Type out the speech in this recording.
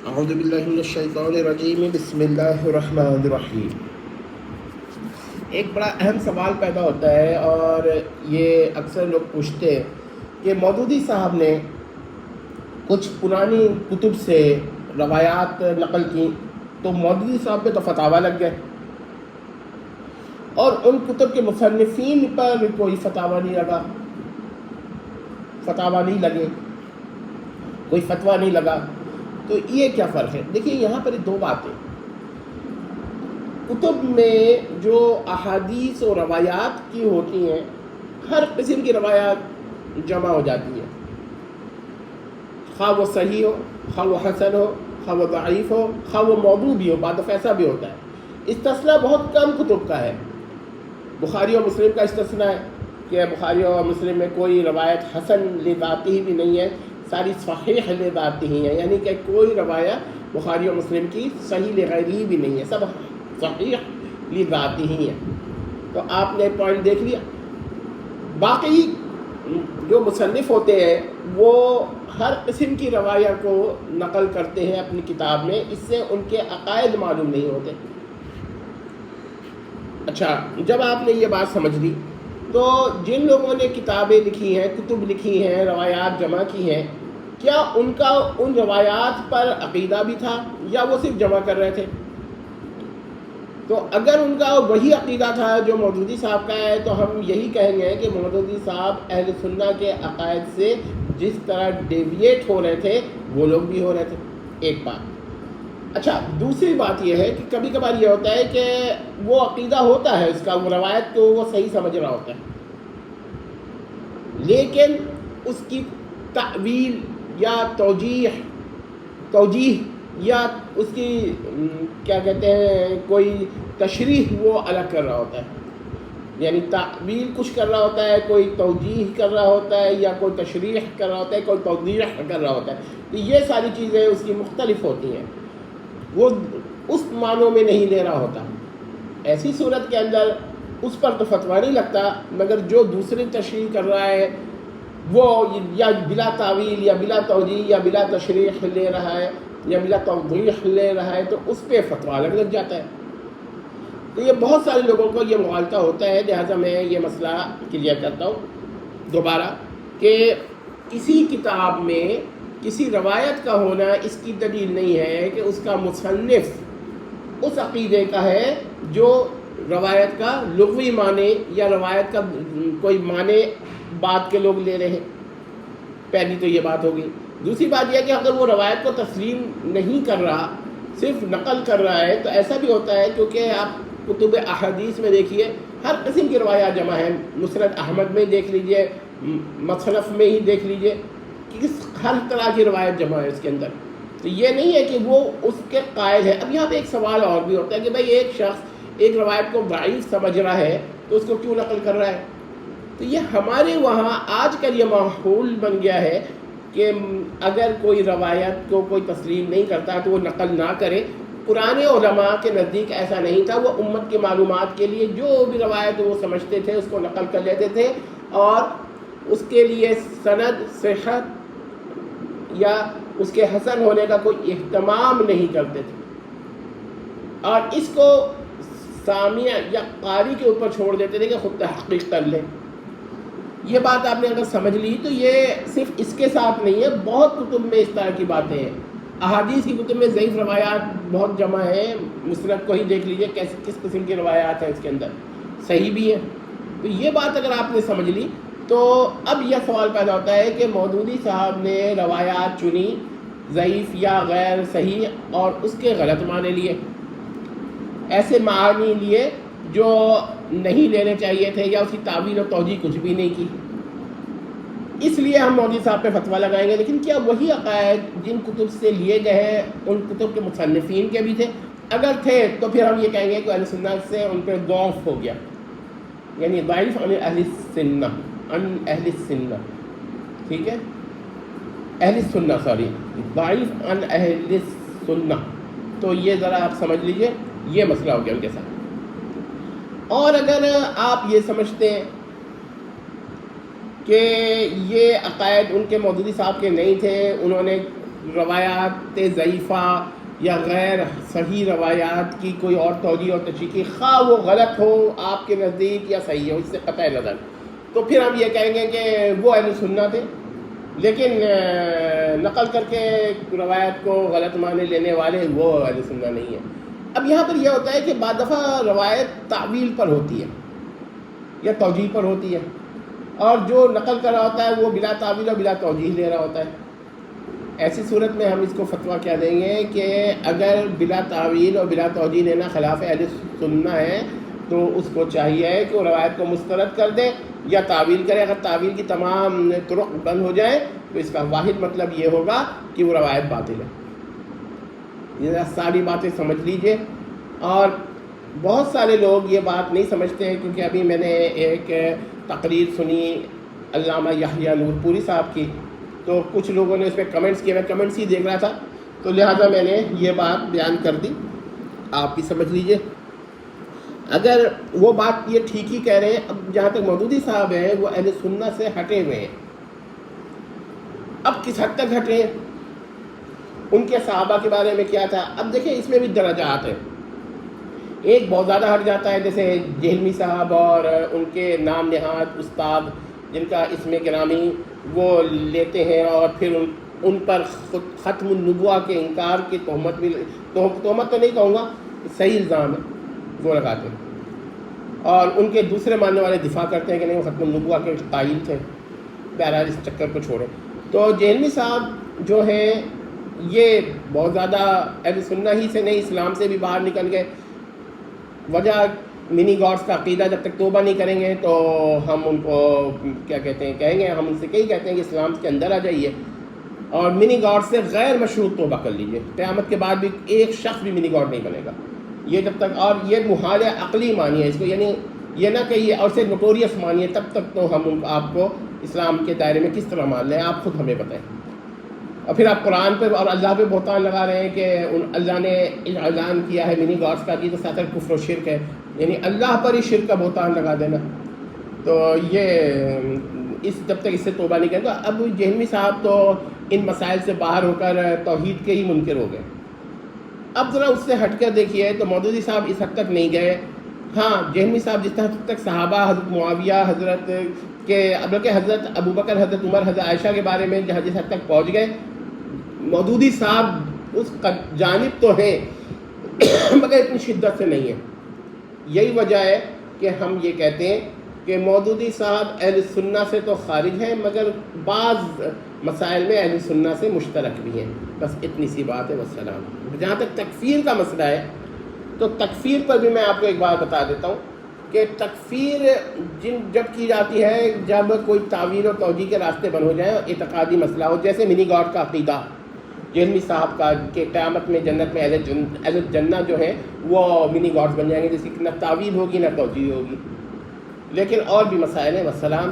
اعوذ باللہ من الشیطان الرجیم بسم اللہ الرحمن الرحیم۔ ایک بڑا اہم سوال پیدا ہوتا ہے اور یہ اکثر لوگ پوچھتے ہیں کہ مودودی صاحب نے کچھ پرانی کتب سے روایات نقل کی تو مودودی صاحب پہ تو فتاویٰ لگ گئے اور ان کتب کے مصنفین پر کوئی فتاویٰ نہیں لگے، کوئی فتویٰ نہیں لگا۔ تو یہ کیا فرق ہے؟ دیکھیے یہاں پر دو باتیں، کتب میں جو احادیث و روایات کی ہوتی ہیں، ہر قسم کی روایات جمع ہو جاتی ہیں، خواہ وہ صحیح ہو، خواہ وہ حسن ہو، خواہ وہ ضعیف ہو، خواہ وہ موضوع بھی ہو، بعد ایسا بھی ہوتا ہے۔ استثناء بہت کم کتب کا ہے، بخاری و مسلم کا استثناء ہے کہ بخاری و مسلم میں کوئی روایت حسن لذاتی بھی نہیں ہے، ساری صحیح لذاتی ہی ہیں، یعنی کہ کوئی روایت بخاری و مسلم کی صحیح لغیری بھی نہیں ہے، سب صحیح لذاتی ہی ہیں۔ تو آپ نے پوائنٹ دیکھ لیا۔ باقی جو مصنف ہوتے ہیں وہ ہر قسم کی روایت کو نقل کرتے ہیں اپنی کتاب میں، اس سے ان کے عقائد معلوم نہیں ہوتے۔ اچھا، جب آپ نے یہ بات سمجھ لی تو جن لوگوں نے کتابیں لکھی ہیں، کتب لکھی ہیں، روایات جمع کی ہیں، کیا ان کا ان روایات پر عقیدہ بھی تھا یا وہ صرف جمع کر رہے تھے؟ تو اگر ان کا وہی عقیدہ تھا جو مودودی صاحب کا ہے تو ہم یہی کہیں گے کہ مودودی صاحب اہل سنہ کے عقائد سے جس طرح ڈیویٹ ہو رہے تھے وہ لوگ بھی ہو رہے تھے۔ ایک بات۔ اچھا، دوسری بات یہ ہے کہ کبھی کبھار یہ ہوتا ہے کہ وہ عقیدہ ہوتا ہے اس کا، وہ روایت کو وہ صحیح سمجھ رہا ہوتا ہے، لیکن اس کی تعویل یا توجیح یا اس کی کیا کہتے ہیں کوئی تشریح وہ الگ کر رہا ہوتا ہے، یعنی تعویل کچھ کر رہا ہوتا ہے، کوئی توجیح کر رہا ہوتا ہے، یا کوئی تشریح کر رہا ہوتا ہے، کوئی توضیح کر رہا ہوتا ہے۔ تو یہ ساری چیزیں اس کی مختلف ہوتی ہیں، وہ اس معنوں میں نہیں لے رہا ہوتا۔ ایسی صورت کے اندر اس پر تو فتویٰ نہیں لگتا، مگر جو دوسری تشریح کر رہا ہے وہ یا بلا تعویل یا بلا توجیح یا بلا تشریح لے رہا ہے یا بلا توضیح لے رہا ہے تو اس پہ فتویٰ لگ جاتا ہے۔ تو یہ بہت سارے لوگوں کو یہ مغالطہ ہوتا ہے، لہٰذا میں یہ مسئلہ کلیئر کرتا ہوں دوبارہ کہ کسی کتاب میں کسی روایت کا ہونا اس کی دلیل نہیں ہے کہ اس کا مصنف اس عقیدے کا ہے جو روایت کا لغوی معنی یا روایت کا کوئی معنی بات کے لوگ لے رہے ہیں۔ پہلی تو یہ بات ہوگی۔ دوسری بات یہ کہ اگر وہ روایت کو تسلیم نہیں کر رہا، صرف نقل کر رہا ہے، تو ایسا بھی ہوتا ہے کیونکہ آپ کتب احادیث میں دیکھیے ہر قسم کی روایات جمع ہیں، مسند احمد میں دیکھ لیجئے، مصنف میں ہی دیکھ لیجئے، ہر طرح کی روایت جمع ہے اس کے اندر۔ تو یہ نہیں ہے کہ وہ اس کے قائل ہے۔ اب یہاں پہ ایک سوال اور بھی ہوتا ہے کہ بھائی ایک شخص ایک روایت کو ضعیف سمجھ رہا ہے تو اس کو کیوں نقل کر رہا ہے؟ تو یہ ہمارے وہاں آج کل یہ ماحول بن گیا ہے کہ اگر کوئی روایت کو کوئی تسلیم نہیں کرتا تو وہ نقل نہ کرے۔ پرانے علماء کے نزدیک ایسا نہیں تھا، وہ امت کی معلومات کے لیے جو بھی روایت وہ سمجھتے تھے اس کو نقل کر لیتے تھے اور اس کے لیے سند، صحت یا اس کے حسن ہونے کا کوئی اہتمام نہیں کرتے تھے، اور اس کو سامع یا قاری کے اوپر چھوڑ دیتے تھے کہ خود تحقیق کر لیں۔ یہ بات آپ نے اگر سمجھ لی تو یہ صرف اس کے ساتھ نہیں ہے، بہت کتب میں اس طرح کی باتیں ہیں۔ احادیث کی کتب میں ضعیف روایات بہت جمع ہیں، مسند کو ہی دیکھ لیجئے کس قسم کی روایات ہیں اس کے اندر، صحیح بھی ہیں۔ تو یہ بات اگر آپ نے سمجھ لی تو اب یہ سوال پیدا ہوتا ہے کہ مودودی صاحب نے روایات چنی ضعیف یا غیر صحیح اور اس کے غلط معنی لیے، ایسے معنی لیے جو نہیں لینے چاہیے تھے، یا اس کی تعویل و توجیح کچھ بھی نہیں کی۔ اس لیے ہم مودودی صاحب پہ فتویٰ لگائیں گے۔ لیکن کیا وہی عقائد جن کتب سے لیے گئے ہیں ان کتب کے مصنفین کے بھی تھے؟ اگر تھے تو پھر ہم یہ کہیں گے کہ اہل سنت سے ان پہ ضعف ہو گیا، یعنی ضعیف عن اہل السنہ، ٹھیک ہے، اہل السنہ، ضعیف عن اہل السنہ۔ تو یہ ذرا آپ سمجھ لیجئے، یہ مسئلہ ہو گیا ان کے ساتھ۔ اور اگر آپ یہ سمجھتے ہیں کہ یہ عقائد ان کے مودودی صاحب کے نہیں تھے، انہوں نے روایات ضعیفہ یا غیر صحیح روایات کی کوئی اور توجیہ اور تشریح کی، خواہ وہ غلط ہو آپ کے نزدیک یا صحیح ہو، اس سے قطع نظر، تو پھر ہم یہ کہیں گے کہ وہ اہل سنت تھے، لیکن نقل کر کے روایت کو غلط معنی لینے والے وہ اہل سنت نہیں ہیں۔ اب یہاں پر یہ ہوتا ہے کہ بعض دفعہ روایت تعویل پر ہوتی ہے یا توجیہ پر ہوتی ہے، اور جو نقل کر رہا ہوتا ہے وہ بلا تعویل اور بلا توجیہ لے رہا ہوتا ہے۔ ایسی صورت میں ہم اس کو فتویٰ کیا دیں گے کہ اگر بلا تعویل اور بلا توجیہ لینا خلاف اہل سنت ہے تو اس کو چاہیے کہ وہ روایت کو مسترد کر دے یا تعویل کرے۔ اگر تعویل کی تمام طرق بند ہو جائیں تو اس کا واحد مطلب یہ ہوگا کہ وہ روایت باطل ہے۔ یہ ساری باتیں سمجھ لیجئے، اور بہت سارے لوگ یہ بات نہیں سمجھتے ہیں، کیونکہ ابھی میں نے ایک تقریر سنی علامہ یحییٰ نور پوری صاحب کی، تو کچھ لوگوں نے اس پہ کمنٹس کیے، میں کمنٹس ہی دیکھ رہا تھا تو لہٰذا میں نے یہ بات بیان کر دی، آپ بھی سمجھ لیجئے۔ اگر وہ بات یہ ٹھیک ہی کہہ رہے ہیں، اب جہاں تک مودودی صاحب ہیں وہ اہل سنت سے ہٹے ہوئے ہیں، اب کس حد تک ہٹے ہیں، ان کے صحابہ کے بارے میں کیا تھا؟ اب دیکھیں اس میں بھی درجات ہیں، ایک بہت زیادہ ہٹ جاتا ہے جیسے جہلمی صاحب اور ان کے نام نہاد استاد جن کا اسم گرامی وہ لیتے ہیں، اور پھر ان پر ختم النبوہ کے انکار کی تہمت بھی، تہمت تو نہیں کہوں گا، صحیح الزام ہے وہ لگاتے ہیں، اور ان کے دوسرے ماننے والے دفاع کرتے ہیں کہ نہیں وہ ختم النبوہ کے قائل تھے۔ بہرحال اس چکر کو چھوڑیں، تو جہلمی صاحب جو ہیں یہ بہت زیادہ اہل سنت ہی سے نہیں، اسلام سے بھی باہر نکل گئے۔ وجہ منی گاڈس کا عقیدہ جب تک توبہ نہیں کریں گے تو ہم ان کو کیا کہتے ہیں، کہیں گے، ہم ان سے کہیں کہتے ہیں کہ اسلام کے اندر آ جائیے اور منی گاڈ سے غیر مشروط توبہ کر لیجیے، قیامت کے بعد بھی ایک شخص بھی منی گاڈ نہیں بنے گا، یہ جب تک، اور یہ محال عقلی مانیے اس کو، یعنی یہ نہ کہ یہ اور سے نوٹوریس مانیے، تب تک تو ہم ان کو آپ کو اسلام کے دائرے میں کس طرح مان لیں، آپ خود ہمیں بتائیں۔ اور پھر آپ قرآن پہ اور اللہ پہ بہتان لگا رہے ہیں کہ اللہ نے اعلان کیا ہے منی گاڈس کا، تو ساتھ کفر و شرک ہے، یعنی اللہ پر ہی شرک کا بہتان لگا دینا، تو یہ جب تک اس سے توبہ نہیں کریں تو اب جہلمی صاحب تو ان مسائل سے باہر ہو کر توحید کے ہی منکر ہو گئے۔ اب ذرا اس سے ہٹ کر دیکھیے تو مودودی صاحب اس حد تک نہیں گئے، ہاں جہلمی صاحب جس حد تک صحابہ حضرت معاویہ حضرت کے، بلکہ حضرت ابوبکر حضرت عمر حضرت عائشہ کے بارے میں جس حد تک پہنچ گئے، مودودی صاحب اس جانب تو ہیں مگر اتنی شدت سے نہیں ہے۔ یہی وجہ ہے کہ ہم یہ کہتے ہیں کہ مودودی صاحب اہل سنت سے تو خارج ہیں مگر بعض مسائل میں اہل سنت سے مشترک بھی ہیں، بس اتنی سی بات ہے، والسلام۔ جہاں تک تکفیر کا مسئلہ ہے تو تکفیر پر بھی میں آپ کو ایک بات بتا دیتا ہوں کہ تکفیر جب کی جاتی ہے جب کوئی تعویل اور توجیہ کے راستے بند ہو جائیں اور اعتقادی مسئلہ ہو، جیسے منی گاڈ کا عقیدہ جہلمی صاحب کا کہ قیامت میں جنت میں اہل جنت جو ہیں وہ منی گاڈز بن جائیں گے، جس کی نہ تعویل ہوگی نہ توجیہ ہوگی، لیکن اور بھی مسائل ہیں، والسلام۔